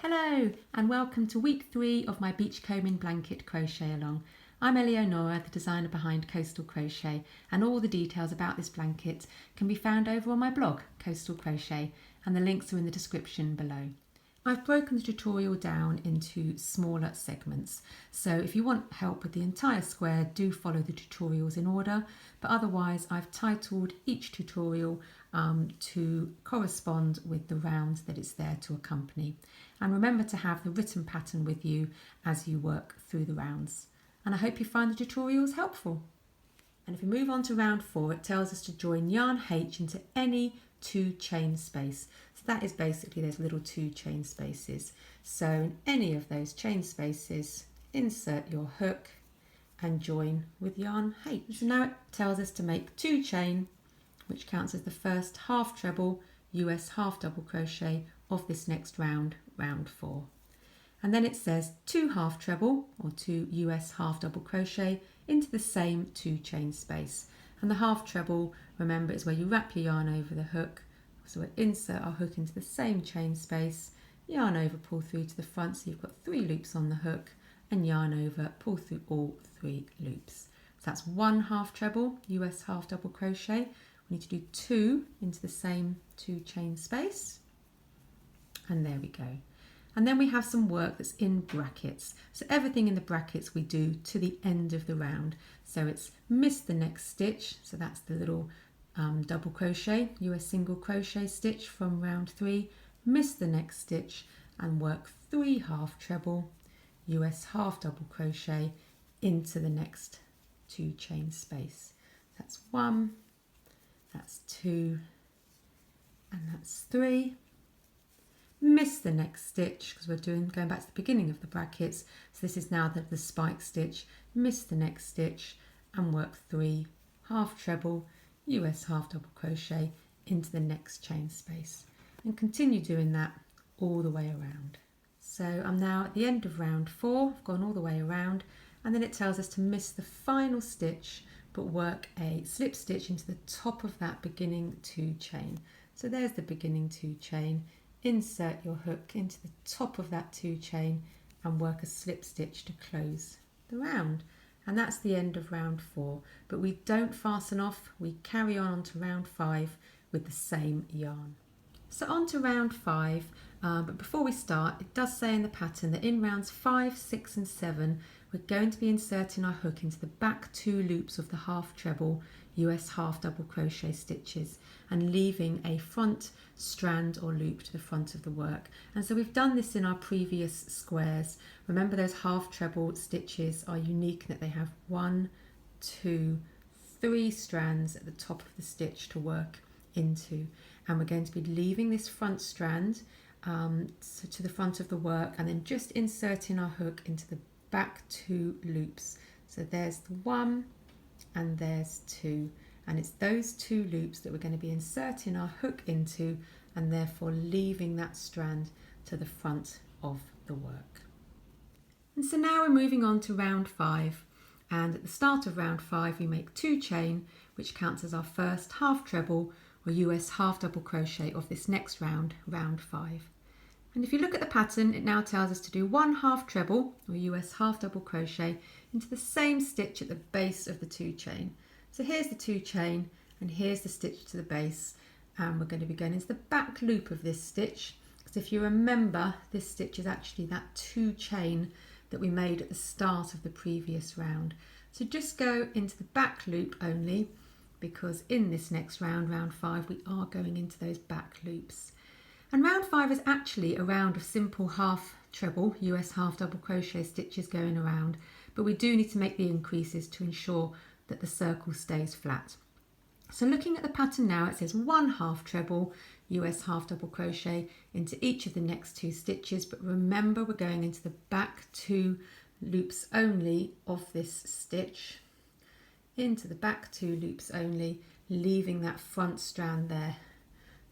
Hello and welcome to week 3 of my Beachcombing Blanket crochet along. I'm Eleonora, the designer behind Coastal Crochet, and all the details about this blanket can be found over on my blog, Coastal Crochet, and the links are in the description below. I've broken the tutorial down into smaller segments, so if you want help with the entire square, do follow the tutorials in order, but otherwise I've titled each tutorial to correspond with the round that it's there to accompany. And remember to have the written pattern with you as you work through the rounds. And I hope you find the tutorials helpful. And if we move on to round 4, it tells us to join yarn H into any 2 chain space. So that is basically those little 2 chain spaces. So in any of those chain spaces, insert your hook and join with yarn H. So now it tells us to make 2 chain, which counts as the first half treble US half double crochet of this next round, round 4. And then it says 2 half treble or 2 US half double crochet into the same 2 chain space. And the half treble, remember, is where you wrap your yarn over the hook. So we'll insert our hook into the same chain space, yarn over, pull through to the front, so you've got 3 loops on the hook, and yarn over, pull through all 3 loops. So that's 1 half treble US half double crochet. We need to do 2 into the same 2 chain space, and there we go. And then we have some work that's in brackets. So everything in the brackets we do to the end of the round. So it's miss the next stitch, so that's the little double crochet, US single crochet stitch from round 3, miss the next stitch and work 3 half treble, US half double crochet into the next 2 chain space. That's 1, that's 2, and that's 3. Miss the next stitch because we're going back to the beginning of the brackets, so this is now the spike stitch, miss the next stitch and work 3 half treble US half double crochet into the next chain space, and continue doing that all the way around. So I'm now at the end of round 4, I've gone all the way around, and then it tells us to miss the final stitch but work a slip stitch into the top of that beginning 2 chain. So there's the beginning 2 chain. Insert your hook into the top of that 2 chain and work a slip stitch to close the round. And that's the end of round 4. But we don't fasten off, we carry on to round 5 with the same yarn. So on to round 5, but before we start, it does say in the pattern that in rounds 5, 6 and 7, we're going to be inserting our hook into the back 2 loops of the half treble US half double crochet stitches and leaving a front strand or loop to the front of the work. And so we've done this in our previous squares. Remember, those half treble stitches are unique in that they have 1, 2, 3 strands at the top of the stitch to work into, and we're going to be leaving this front strand so to the front of the work and then just inserting our hook into the back 2 loops. So there's the 1 and there's 2, and it's those 2 loops that we're going to be inserting our hook into and therefore leaving that strand to the front of the work. And so now we're moving on to round 5, and at the start of round 5 we make 2 chain, which counts as our first half treble or US half double crochet of this next round, round 5. And if you look at the pattern, it now tells us to do 1 half treble or US half double crochet into the same stitch at the base of the 2 chain. So here's the 2 chain and here's the stitch to the base, and we're going to be going into the back loop of this stitch, because if you remember, this stitch is actually that 2 chain that we made at the start of the previous round. So just go into the back loop only, because in this next round, round 5, we are going into those back loops. And round 5 is actually a round of simple half treble US half double crochet stitches going around, but we do need to make the increases to ensure that the circle stays flat. So looking at the pattern now, it says 1 half treble US half double crochet into each of the next 2 stitches, but remember we're going into the back 2 loops only of this stitch, into the back 2 loops only, leaving that front strand there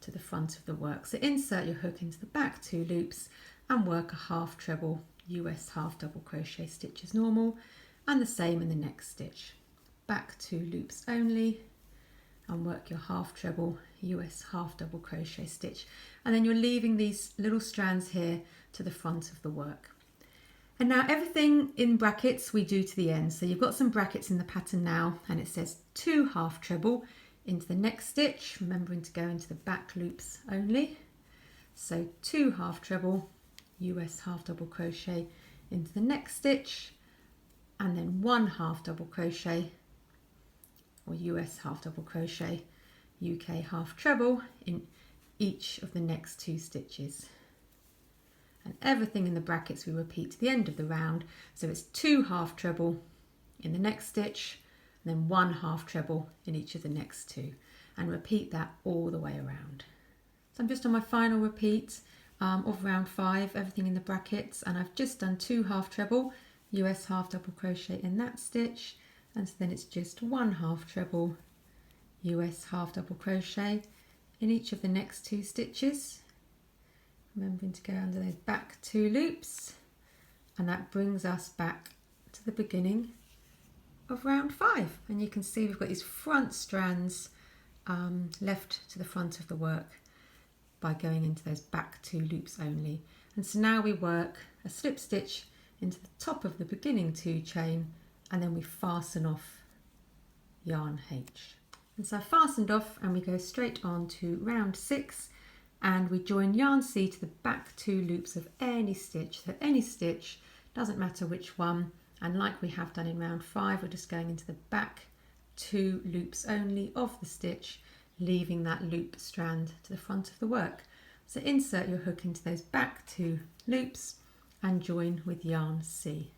to the front of the work. So insert your hook into the back 2 loops and work a half treble US half double crochet stitch as normal, and the same in the next stitch. Back 2 loops only and work your half treble US half double crochet stitch, and then you're leaving these little strands here to the front of the work. And now everything in brackets we do to the end. So you've got some brackets in the pattern now, and it says 2 half treble into the next stitch, remembering to go into the back loops only. So 2 half treble, US half double crochet into the next stitch, and then 1 half double crochet, or US half double crochet, UK half treble in each of the next 2 stitches. And everything in the brackets we repeat to the end of the round. So it's 2 half treble in the next stitch, and then 1 half treble in each of the next 2, and repeat that all the way around. So I'm just on my final repeat of round 5, everything in the brackets, and I've just done 2 half treble, US half double crochet in that stitch, and so then it's just 1 half treble, US half double crochet in each of the next 2 stitches. Remembering to go under those back 2 loops, and that brings us back to the beginning of round 5. And you can see we've got these front strands left to the front of the work by going into those back 2 loops only. And so now we work a slip stitch into the top of the beginning 2 chain, and then we fasten off yarn H. And so I fastened off, and we go straight on to round 6, and we join yarn C to the back 2 loops of any stitch. So any stitch, doesn't matter which one, and like we have done in round 5, we're just going into the back 2 loops only of the stitch, leaving that loop strand to the front of the work. So insert your hook into those back 2 loops and join with yarn C.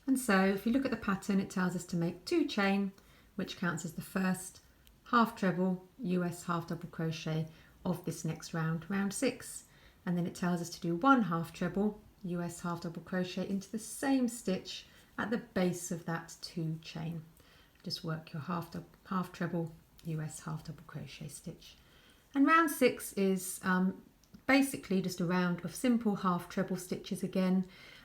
And so if you look at the pattern, it tells us to make 2 chain, which counts as the first half treble, US half double crochet of this next round, round 6. And then it tells us to do 1 half treble, US half double crochet into the same stitch at the base of that 2 chain. Just work your half treble, US half double crochet stitch. And round 6 is basically just a round of simple half treble stitches again,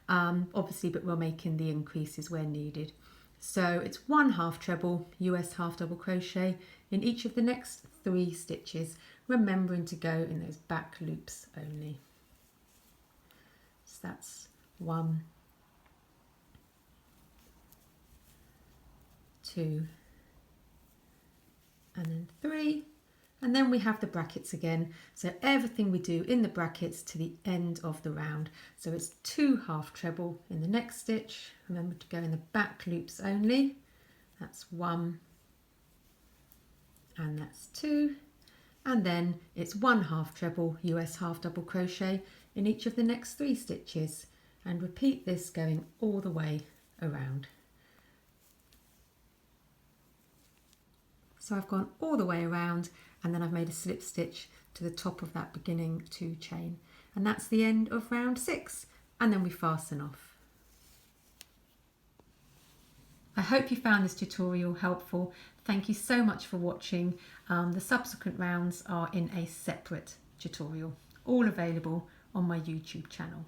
obviously, but we're making the increases where needed. So it's 1 half treble, US half double crochet in each of the next 3 stitches, remembering to go in those back loops only. So that's 1, 2, and then 3. And then we have the brackets again. So everything we do in the brackets to the end of the round. So it's 2 half treble in the next stitch. Remember to go in the back loops only. That's 1, and that's 2. And then it's 1 half treble, US half double crochet in each of the next 3 stitches. And repeat this going all the way around. So I've gone all the way around, and then I've made a slip stitch to the top of that beginning 2 chain. And that's the end of round 6. And then we fasten off. I hope you found this tutorial helpful. Thank you so much for watching. The subsequent rounds are in a separate tutorial, all available on my YouTube channel.